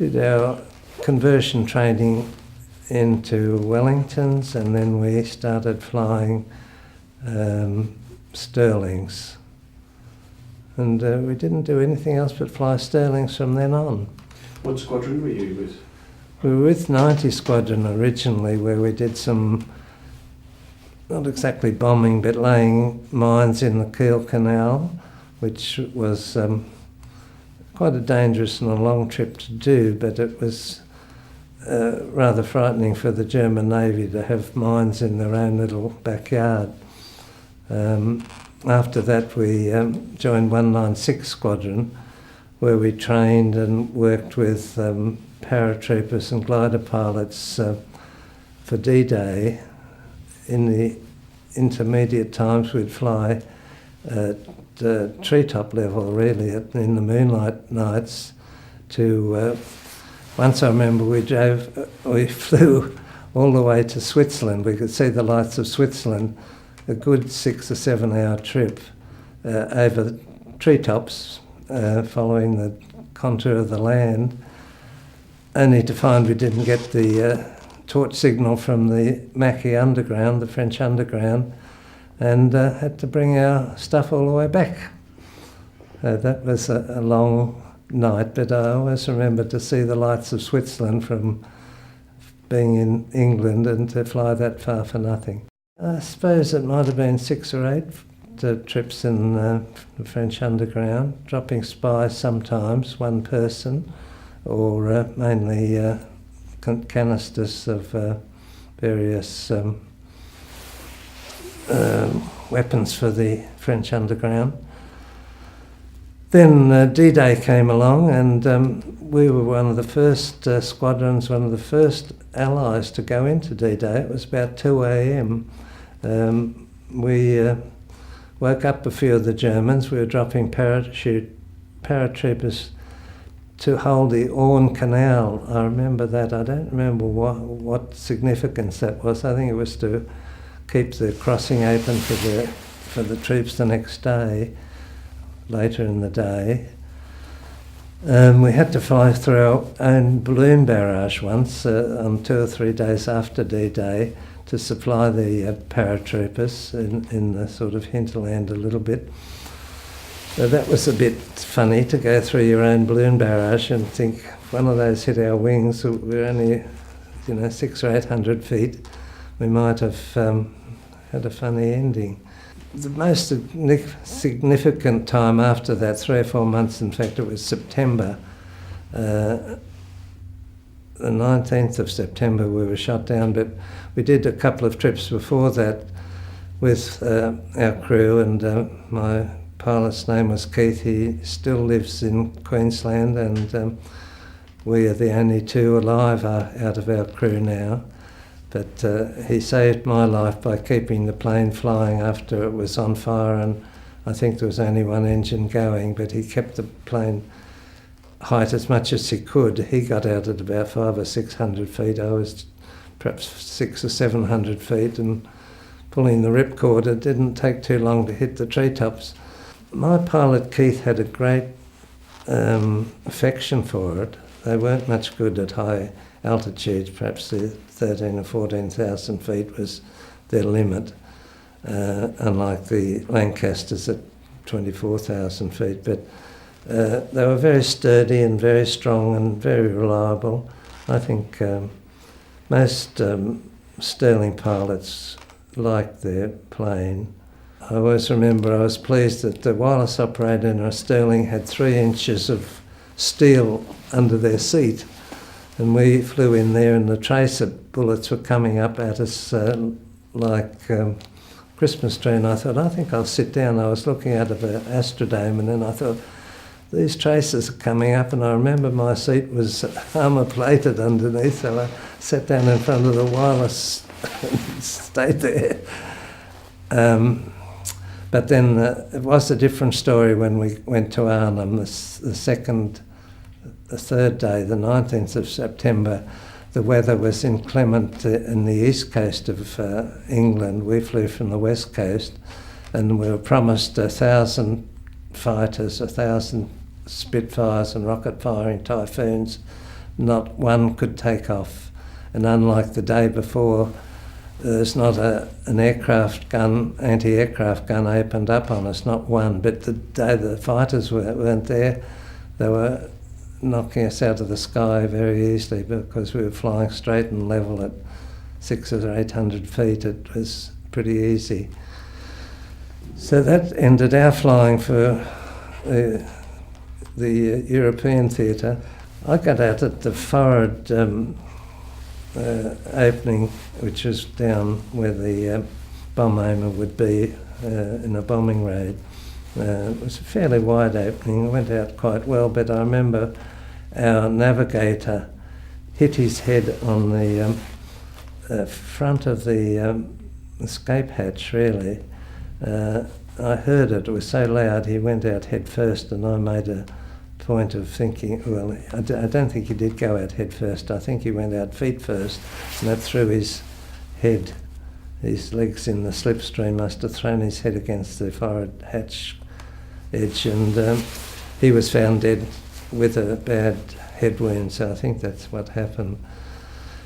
did our conversion training into Wellingtons, and then we started flying Stirlings. And we didn't do anything else but fly Stirlings from then on. What squadron were you with? We were with 90 Squadron originally, where we did some, not exactly bombing, but laying mines in the Kiel Canal, which was quite a dangerous and a long trip to do, but it was rather frightening for the German Navy to have mines in their own little backyard. After that we joined 196 Squadron, where we trained and worked with paratroopers and glider pilots for D-Day. In the intermediate times we'd fly at treetop level, really, in the moonlight nights. To once I remember we flew all the way to Switzerland. We could see the lights of Switzerland, a good 6 or 7 hour trip over the treetops, following the contour of the land, only to find we didn't get the torch signal from the Maquis underground, the French underground, and had to bring our stuff all the way back. That was a long night, but I always remember to see the lights of Switzerland from being in England and to fly that far for nothing. I suppose it might have been 6 or 8 trips in the French underground, dropping spies sometimes, one person, or mainly canisters of various weapons for the French underground. Then D-Day came along, and we were one of the first squadrons, one of the first allies to go into D-Day. It was about 2 a.m. We woke up a few of the Germans. We were dropping paratroopers to hold the Orne Canal. I remember that. I don't remember what significance that was. I think it was to keep the crossing open for the troops the next day, later in the day. We had to fly through our own balloon barrage once on 2 or 3 days after D-Day to supply the paratroopers in the sort of hinterland a little bit. So that was a bit funny, to go through your own balloon barrage and think if one of those hit our wings, we're only 600 or 800 feet, we might have had a funny ending. The most significant time after that, 3 or 4 months, in fact it was September, the 19th of September we were shot down, but we did a couple of trips before that with our crew, and my pilot's name was Keith. He still lives in Queensland, and we are the only 2 alive out of our crew now. But he saved my life by keeping the plane flying after it was on fire, and I think there was only 1 engine going, but he kept the plane height as much as he could. He got out at about 500 or 600 feet. I was perhaps 600 or 700 feet, and pulling the ripcord, it didn't take too long to hit the treetops. My pilot Keith had a great affection for it. They weren't much good at high altitudes. Perhaps the 13,000 or 14,000 feet was their limit, unlike the Lancasters at 24,000 feet. But they were very sturdy and very strong and very reliable. I think most Stirling pilots liked their plane. I always remember I was pleased that the wireless operator in a Stirling had 3 inches of steel under their seat, and we flew in there and the tracer bullets were coming up at us like Christmas tree, and I thought, I think I'll sit down. I was looking out of an Astrodome, and then I thought, these tracers are coming up, and I remember my seat was armour plated underneath, so I sat down in front of the wireless and stayed there. But then it was a different story when we went to Arnhem, the third day, the 19th of September. The weather was inclement in the east coast of England. We flew from the west coast, and we were promised 1,000 fighters, 1,000 Spitfires and rocket-firing Typhoons not one could take off. And unlike the day before, there's not an aircraft gun, anti-aircraft gun opened up on us, not one. But the day the fighters weren't there, they were knocking us out of the sky very easily because we were flying straight and level at 600 or 800 feet. It was pretty easy. So that ended our flying for the European theatre. I got out at the forward opening, which was down where the bomb aimer would be in a bombing raid. It was a fairly wide opening. It went out quite well, but I remember our navigator hit his head on the front of the escape hatch, really. I heard it. It was so loud he went out head first, and I made a point of thinking, well, I don't think he did go out head first. I think he went out feet first, and that threw his head, his legs in the slipstream, must have thrown his head against the forward hatch edge, and he was found dead with a bad head wound, so I think that's what happened.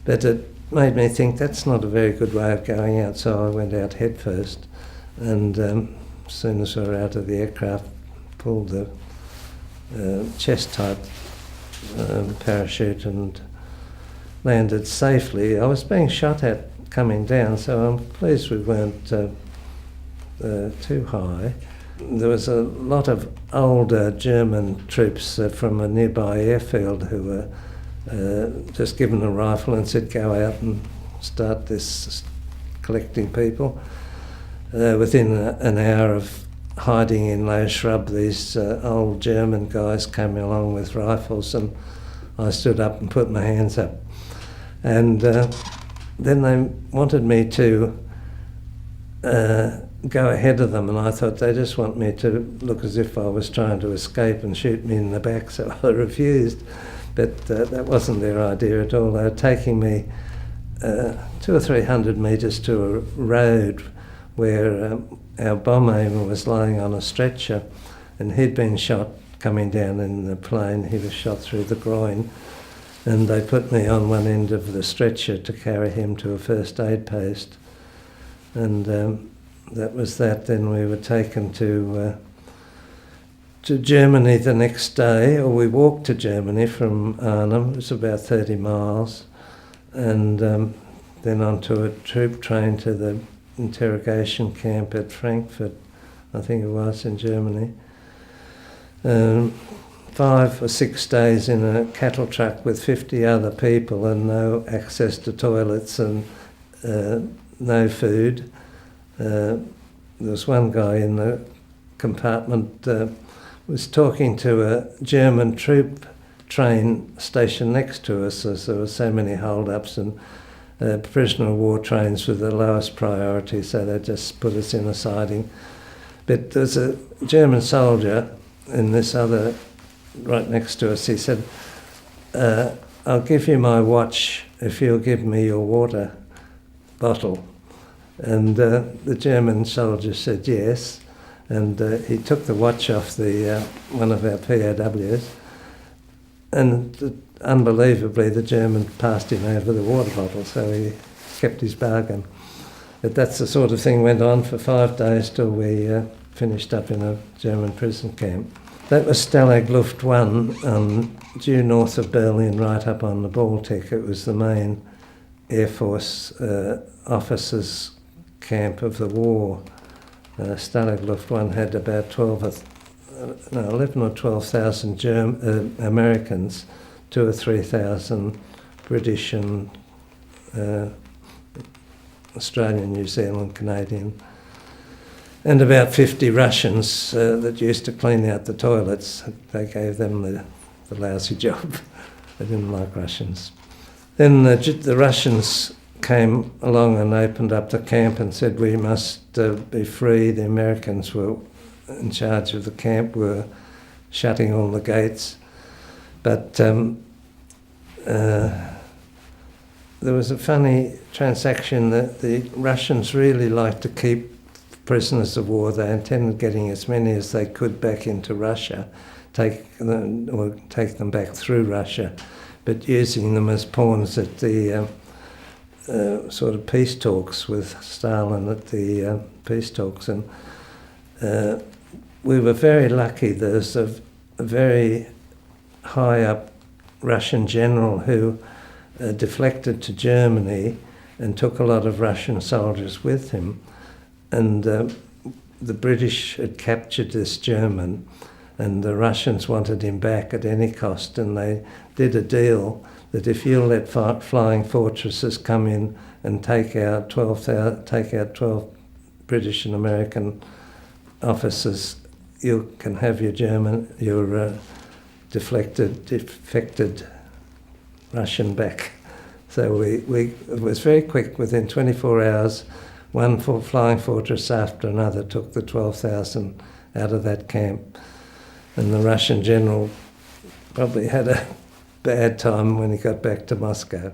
But it made me think that's not a very good way of going out, so I went out head first, and as soon as we were out of the aircraft, pulled the chest-type parachute and landed safely. I was being shot at coming down, so I'm pleased we weren't too high. There was a lot of older German troops from a nearby airfield who were just given a rifle and said, go out and start this collecting people. Within an hour of hiding in low shrub, these old German guys came along with rifles, and I stood up and put my hands up. And then they wanted me to go ahead of them, and I thought they just want me to look as if I was trying to escape and shoot me in the back, so I refused. But that wasn't their idea at all. They were taking me 200 or 300 metres to a road where our bomb aimer was lying on a stretcher, and he'd been shot coming down in the plane. He was shot through the groin, and they put me on one end of the stretcher to carry him to a first aid post. And that was that. Then we were taken to Germany the next day, or we walked to Germany from Arnhem. It was about 30 miles, and then onto a troop train to the interrogation camp at Frankfurt, I think it was, in Germany. 5 or 6 days in a cattle truck with 50 other people and no access to toilets and no food. There was one guy in the compartment was talking to a German troop train station next to us, as there were so many hold-ups, and prisoner of war trains were the lowest priority, so they just put us in a siding. But there's a German soldier in this other, right next to us. He said, I'll give you my watch if you'll give me your water bottle. And the German soldier said yes, and he took the watch off the one of our POWs, and unbelievably the German passed him over the water bottle, so he kept his bargain. But that's the sort of thing went on for 5 days till we finished up in a German prison camp. That was Stalag Luft 1, due north of Berlin, right up on the Baltic. It was the main Air Force officers' camp of the war. Stalag Luft 1 had about 11 or 12,000 Americans, 2,000 or 3,000 British and Australian, New Zealand, Canadian, and about 50 Russians that used to clean out the toilets. They gave them the lousy job. They didn't like Russians. Then the Russians came along and opened up the camp and said we must be free. The Americans were in charge of the camp, were shutting all the gates. But there was a funny transaction that the Russians really liked to keep prisoners of war. They intended getting as many as they could back into Russia, take them back through Russia. but using them as pawns at the sort of peace talks with Stalin at the peace talks. And we were very lucky. There's a very high up Russian general who deflected to Germany and took a lot of Russian soldiers with him. And the British had captured this German, and the Russians wanted him back at any cost, and they did a deal that if you'll let flying fortresses come in and take out 12 British and American officers, you can have your defected Russian back. So it was very quick. Within 24 hours, one flying fortress after another took the 12,000 out of that camp. And the Russian general probably had a bad time when he got back to Moscow.